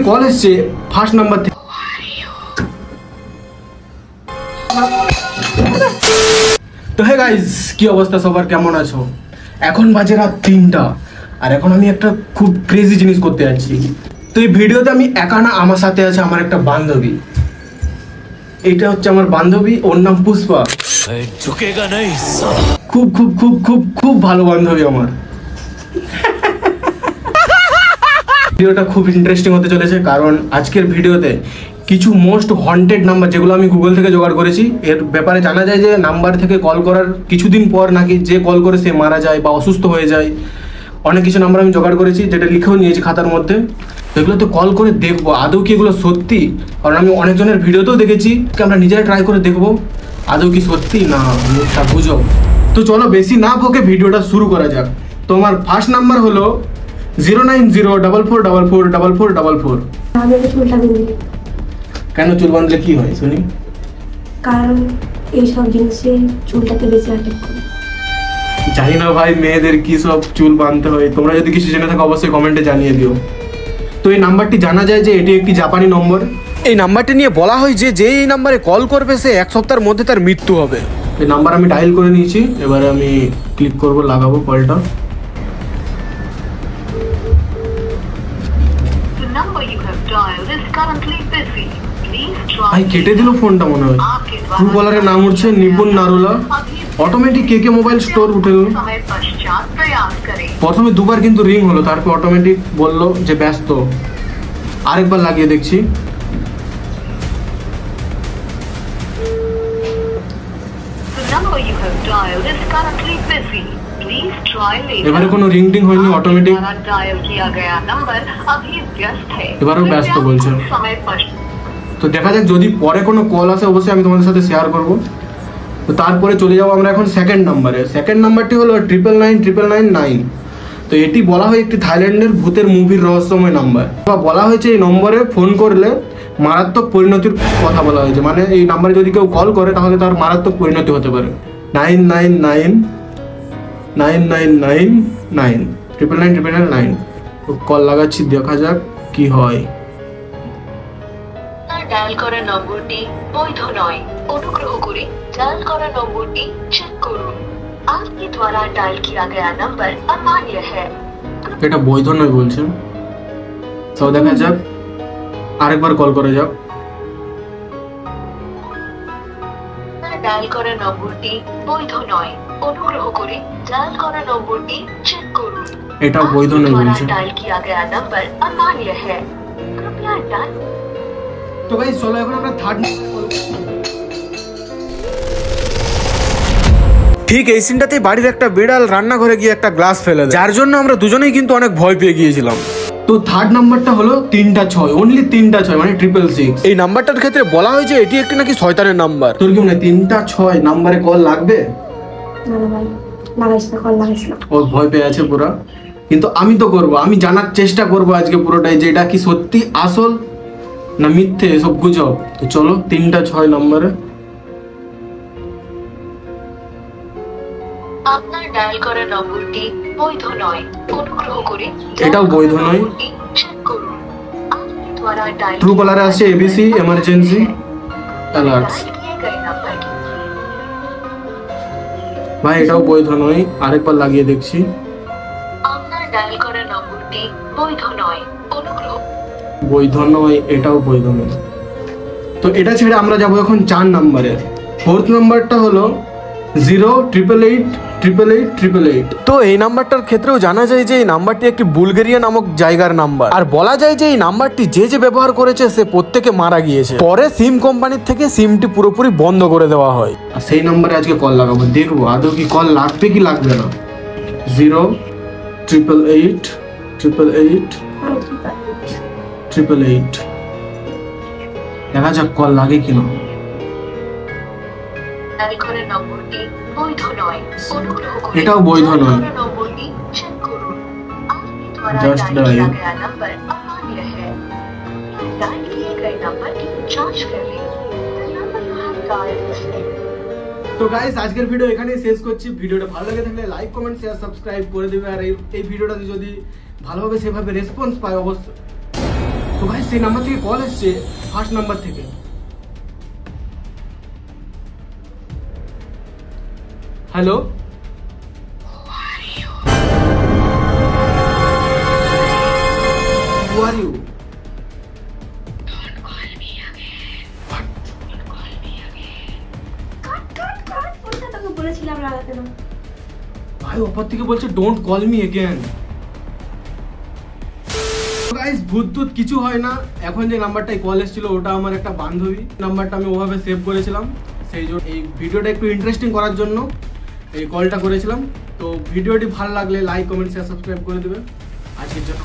Call এসছে first number থেকে। তো হে গাইস, কি অবস্থা সবার, কেমন আছো? এখন বাজে রাত 3টা আর এখন আমি একটা খুব ক্রেজি জিনিস করতে যাচ্ছি। তো এই ভিডিওতে আমি একা না, আমার সাথে আছে আমার একটা বান্ধবী। এইটা হচ্ছে আমার বান্ধবী, ওর নাম পুষ্পা। খুব খুব খুব খুব খুব ভালো বান্ধবী আমার। ভিডিওটা খুব ইন্টারেস্টিং হতে চলেছে, কারণ আজকের ভিডিওতে কিছু মোস্ট হন্টেড নাম্বার যেগুলো আমি গুগল থেকে জোগাড় করেছি, এর ব্যাপারে জানা যায় যে নাম্বার থেকে কল করার কিছুদিন পর নাকি যে কল করে সে মারা যায় বা অসুস্থ হয়ে যায়। অনেক কিছু নাম্বার আমি জোগাড় করেছি, যেটা লিখেও নিয়েছি খাতার মধ্যে। এগুলো তো কল করে দেখবো আদৌ কি এগুলো সত্যি, কারণ আমি অনেকজনের ভিডিওতেও দেখেছি। আমরা নিজেরা ট্রাই করে দেখবো আদৌ কি সত্যি না মুখটা বুঝো। তো চলো বেশি না বকে ভিডিওটা শুরু করা যাক। তো আমার ফার্স্ট নাম্বার হলো 09044444444। কেন চুল বাঁধলে কি হয় শুনি? কারণ এইসব জিনিসে চুলটাকে বেশি অ্যাটাক করে। জানি না ভাই মেয়েদের কি সব চুল বাঁধতে হয়, তোমরা যদি কিছু জেনে থাকো অবশ্যই কমেন্টে জানিয়ে দিও। তো এই নাম্বারটি জানা যায় যে এটি একটি জাপানি নম্বর। এই নাম্বারটি নিয়ে বলা হয় যে এই নাম্বারে কল করবে সে 1 সপ্তাহের মধ্যে তার মৃত্যু হবে। এই নাম্বার আমি ডায়াল করে নিয়েছি, এবারে আমি ক্লিক করব, লাগাবো কলটা। ভাই কেটে দিল ফোনটা মনে হয়। ট্রু কলারের নাম উঠছে নিপুণ নারুলা। অটোমেটিক কে মোবাইল স্টোর উঠে গেল। প্রথমে দুবার কিন্তু রিং হলো, তারপর অটোমেটিক বললো যে ব্যস্ত। আরেকবার লাগিয়ে দেখছি। এবারে কোনো রিং টিং হয়নি, অটোমেটিক। এবারেও ব্যস্ত বলছে। তো দেখা যাক, যদি পরে কোনো কল আসে অবশ্যই আমি তোমাদের সাথে শেয়ার করবো। তো তারপরে চলে যাবো আমরা এখন সেকেন্ড নাম্বারে। সেকেন্ড নাম্বারটি হলো 9999999। তো এটি বলা হয় একটি থাইল্যান্ডের ভূতের মুভির রহস্যময় নাম্বার। বলা হয়েছে এই নম্বরে ফোন করলে মারাত্মক পরিণতির কথা বলা হয়েছে, মানে এই নাম্বারে যদি কেউ কল করে তাহলে তার মারাত্মক পরিণতি হতে পারে। 9999999 তো কল লাগাচ্ছি, দেখা যাক কি হয়। ডায়াল করা নম্বরটি বৈধ নয়, অনুগ্রহ করে ডায়াল করা নম্বরটি চেক করুন। आपके द्वारा डायल किया गया नंबर अमान्य है। এটা বৈধ নয় বলছে। তো দেখা যাক, আরেকবার কল করা যাক। ডায়াল করা নম্বরটি বৈধ নয়, অনুগ্রহ করে ডায়াল করা নম্বরটি চেক করুন। এটা বৈধ নয় বলছে। डायल किया गया नंबर अमान्य है, कृपया डायल। তো গাইস চলো এখন আমরা থার্ড। ঠিক এই সিনটাতে বাড়ির একটা বিড়াল রান্নাঘরে গিয়ে একটা গ্লাস ফেলে দেয়, যার জন্য আমরা দুজনেই কিন্তু অনেক ভয় পেয়ে গিয়েছিলাম। তো থার্ড নাম্বারটা হলো 3টা6, অনলি 3টা6 মানে 666। এই নাম্বারটার ক্ষেত্রে বলা হয় যে এটি একটি নাকি শয়তানের নাম্বার। তোর কি মনে হয় 3টা6 নাম্বারে কল লাগবে? না না ভাই, লাগাইস না, কল লাগাইস না। ও ভয় পেয়ে আছে পুরো, কিন্তু আমি তো করবো, আমি জানার চেষ্টা করবো আজকে পুরোটাই যে এটা কি সত্যি আসল না মিথ্যে, সব গুজব। তো চলো 3টা6 নম্বরে। আপনার ডায়াল করা নম্বরটি বৈধ নয়, অনুগ্রহ করে এটাও বৈধ নয়। চেক করুন। आपके द्वारा डायल ট্রু কলারে আছে এবিসি এমার্জেন্সি অ্যালার্টস। ভাই এটাও বৈধ নয়, আরেকবার লাগিয়ে দেখছি। আপনার ডায়াল করা নম্বরটি বৈধ নয়, অনুগ্রহ। বৈধ নয়, এটাও বৈধ নয়। তো এটা ছেড়ে আমরা যাবো এখন 4 নম্বরে। ফোর্থ নাম্বারটা হলো 088888888। তো এই নাম্বারটার ক্ষেত্রেও জানা যায় যে এই নাম্বারটি একটি বুলগেরিয়া নামক জায়গার নাম্বার, আর বলা যায় যে এই নাম্বারটি যে ব্যবহার করেছে সে প্রত্যেকে মারা গিয়েছে। পরে সিম কোম্পানির থেকে সিমটি পুরোপুরি বন্ধ করে দেওয়া হয়। আর সেই নাম্বারে আজকে কল লাগাবো, দেখবো আদৌ কি কল লাগবে কি লাগবে না। 088888888 দেখা যাক কল লাগে কিনা। ডায়াল করা নম্বরটি বৈধ নয়, অনুগ্রহ করে এটাও বৈধ নয়। নম্বরটি চেক করুন। आपके द्वारा Just डायल किया dial। गया नंबर अमान्य है, डायल किए गए नंबर की जांच कर लें। The number you have dialed is তো গাইস আজকের ভিডিও এখানেই শেষ করছি। ভিডিওটা ভালো লাগে থাকলে লাইক কমেন্ট শেয়ার সাবস্ক্রাইব করে দেবে। আর এই ভিডিওটাতে যদি ভালোভাবে সেভাবে রেসপন্স পায় অবশ্যই তো ভাই সেই নাম্বার থেকে কল এসছে, ফার্স্ট নাম্বার থেকে। Hello, Who are you? কাট ফোনটা তোকে বলেছিলাম লাগাতে না। ভাই ওপর থেকে বলছে don't call me again. Guys ভূত কিছু হয় না, এখন যে নাম্বারটাই কল এসেছিল ওটা আমার একটা বান্ধবী, নাম্বারটা আমি ওভাবে সেভ করেছিলাম, সেই জন্য এই ভিডিওটা একটু ইন্টারেস্টিং করার জন্য এই কলটা করেছিলাম। তো ভিডিওটি ভালো লাগলে লাইক কমেন্ট শেয়ার সাবস্ক্রাইব করে দেবে। আজকের জন্য